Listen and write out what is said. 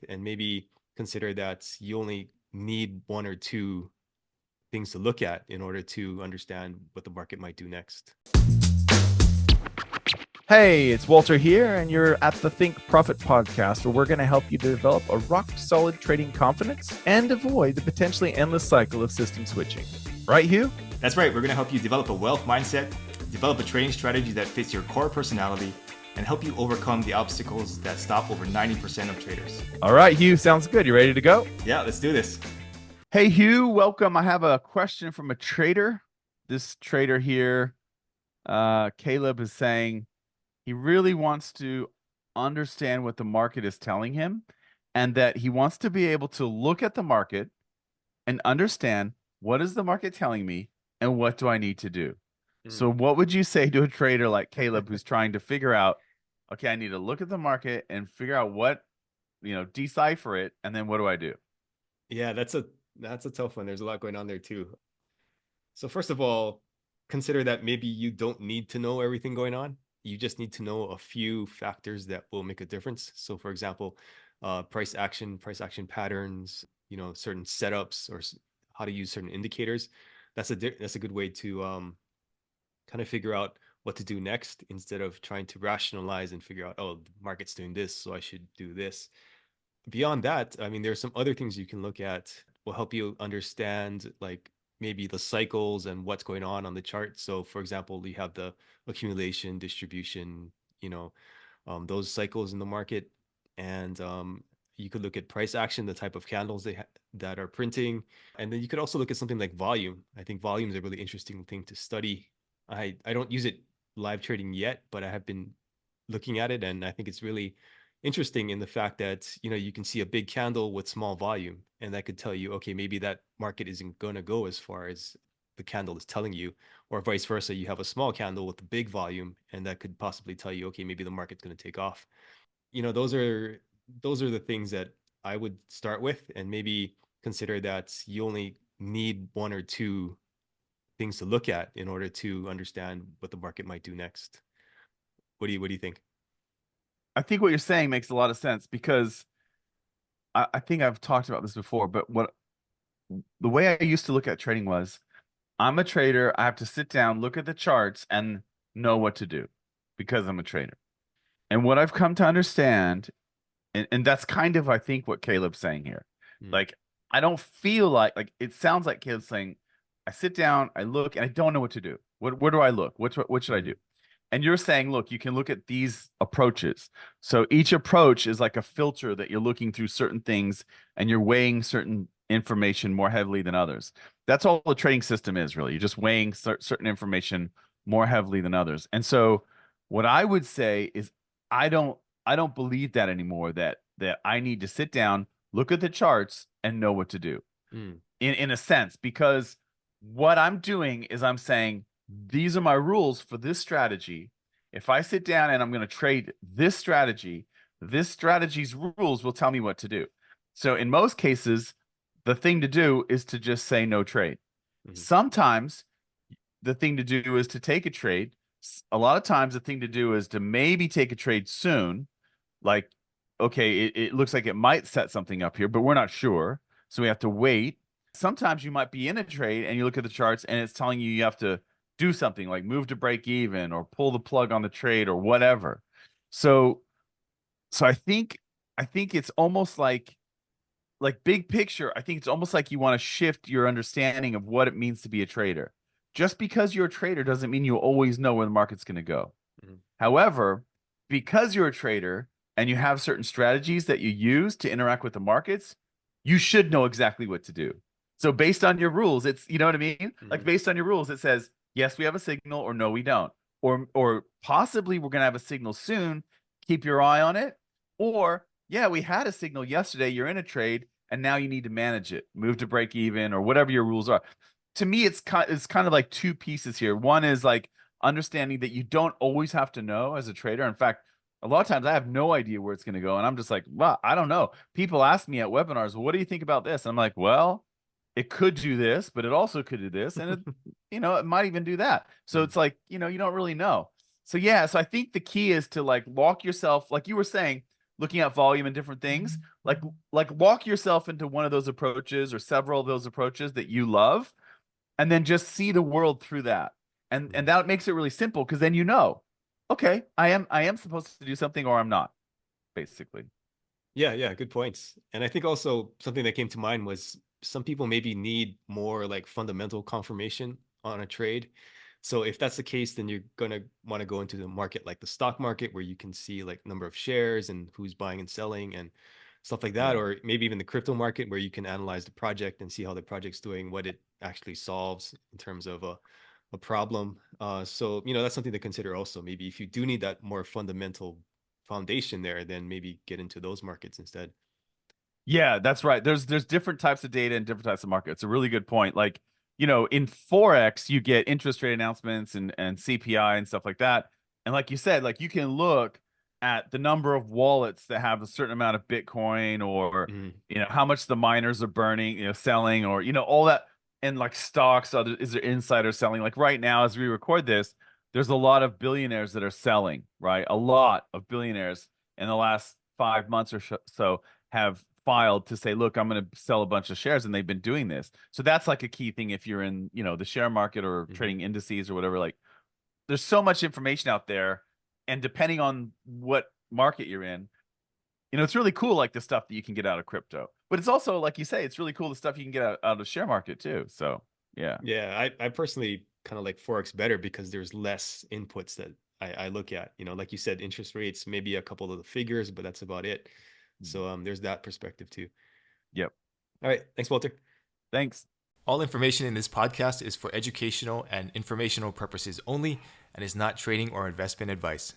and maybe consider that you only need one or two things to look at in order to understand what the market might do next. Hey, it's Walter here, and you're at the Think Profit podcast, where we're going to help you develop a rock solid trading confidence and avoid the potentially endless cycle of system switching. Right, Hugh? That's right. We're going to help you develop a wealth mindset, develop a trading strategy that fits your core personality, and help you overcome the obstacles that stop over 90% of traders. All right, Hugh, sounds good. You ready to go? Yeah, let's do this. Hey, Hugh, welcome. I have a question from a trader. This trader here, Caleb, is saying he really wants to understand what the market is telling him, and that he wants to be able to look at the market and understand, what is the market telling me and what do I need to do? So what would you say to a trader like Caleb who's trying to figure out, okay, I need to look at the market and figure out what, decipher it, and then what do I do? Yeah, that's a tough one. There's a lot going on there too. So first of all, consider that maybe you don't need to know everything going on. You just need to know a few factors that will make a difference. So for example, price action patterns, certain setups, or how to use certain indicators. That's a good way to kind of figure out what to do next, instead of trying to rationalize and figure out, oh, the market's doing this, so I should do this. Beyond that, I mean, there's some other things you can look at, will help you understand, like maybe the cycles and what's going on the chart. So for example, you have the accumulation, distribution, those cycles in the market. And you could look at price action, the type of candles that are printing. And then you could also look at something like volume. I think volume is a really interesting thing to study. I don't use it live trading yet, but I have been looking at it, and I think it's really interesting in the fact that you can see a big candle with small volume, and that could tell you, okay, maybe that market isn't going to go as far as the candle is telling you, or vice versa. You have a small candle with a big volume, and that could possibly tell you, okay, maybe the market's going to take off. Those are the things that I would start with, and maybe consider that you only need one or two things to look at in order to understand what the market might do next. What do you think? I think what you're saying makes a lot of sense, because I think I've talked about this before, but the way I used to look at trading was, I'm a trader. I have to sit down, look at the charts, and know what to do because I'm a trader. And what I've come to understand, and that's kind of, I think, what Caleb's saying here. Mm. Like, I don't feel like it sounds like Caleb's saying, I sit down, I look, and I don't know what to do. Where do I look? What should I do? And you're saying, look, you can look at these approaches. So each approach is like a filter that you're looking through certain things, and you're weighing certain information more heavily than others. That's all the trading system is, really. You're just weighing certain information more heavily than others. And so what I would say is, I don't I don't believe that anymore, that I need to sit down, look at the charts, and know what to do, Mm. in a sense, because what I'm doing is I'm saying, these are my rules for this strategy. If I sit down and I'm going to trade this strategy's rules will tell me what to do. So in most cases, the thing to do is to just say no trade. Mhm. Sometimes the thing to do is to take a trade. A lot of times the thing to do is to maybe take a trade soon. Like, okay, it looks like it might set something up here, but we're not sure. So we have to wait. Sometimes you might be in a trade and you look at the charts and it's telling you have to do something like move to break even or pull the plug on the trade or whatever. So I think it's almost like big picture, I think it's almost like you want to shift your understanding of what it means to be a trader. Just because you're a trader doesn't mean you always know where the market's going to go. Mhm. However, because you're a trader and you have certain strategies that you use to interact with the markets, you should know exactly what to do. So based on your rules, it's, you know what I mean? Like, Mhm. based on your rules, it says, yes, we have a signal, or no, we don't. Or possibly we're going to have a signal soon. Keep your eye on it. Or, yeah, we had a signal yesterday. You're in a trade and now you need to manage it, move to break even, or whatever your rules are. To me, it's kind of like two pieces here. One is like understanding that you don't always have to know as a trader. In fact, a lot of times I have no idea where it's going to go. And I'm just like, well, I don't know. People ask me at webinars, well, what do you think about this? And I'm like, well, it could do this, but it also could do this. And it might even do that. So Mm. it's like, you don't really know. So yeah, so I think the key is to like lock yourself, like you were saying, looking at volume and different things, like walk yourself into one of those approaches or several of those approaches that you love, and then just see the world through that. And Mhm. that makes it really simple because then okay, I am supposed to do something or I'm not, basically. Yeah, yeah, good points. And I think also something that came to mind was some people maybe need more like fundamental confirmation on a trade. So if that's the case, then you're gonna want to go into the market like the stock market where you can see like number of shares and who's buying and selling and stuff like that, Yeah. or maybe even the crypto market where you can analyze the project and see how the project's doing, what it actually solves in terms of a problem. So that's something to consider also. Maybe if you do need that more fundamental foundation there, then maybe get into those markets instead. Yeah, that's right. There's different types of data and different types of markets. It's a really good point. Like, in Forex, you get interest rate announcements and CPI and stuff like that. And like you said, like you can look at the number of wallets that have a certain amount of Bitcoin or Mhm. how much the miners are burning, selling or all that and like stocks, is there insider selling? Like right now as we record this, there's a lot of billionaires that are selling, right? A lot of billionaires in the last 5 months or so have filed to say, look, I'm going to sell a bunch of shares, and they've been doing this. So that's like a key thing if you're in, the share market or Mhm. trading indices or whatever. Like, there's so much information out there, and depending on what market you're in, it's really cool, like the stuff that you can get out of crypto. But it's also, like you say, it's really cool the stuff you can get out of share market too. So yeah. Yeah, I personally kind of like Forex better because there's less inputs that I look at. Like you said, interest rates, maybe a couple of the figures, but that's about it. So there's that perspective too. Yep. All right. Thanks, Walter. Thanks. All information in this podcast is for educational and informational purposes only and is not trading or investment advice.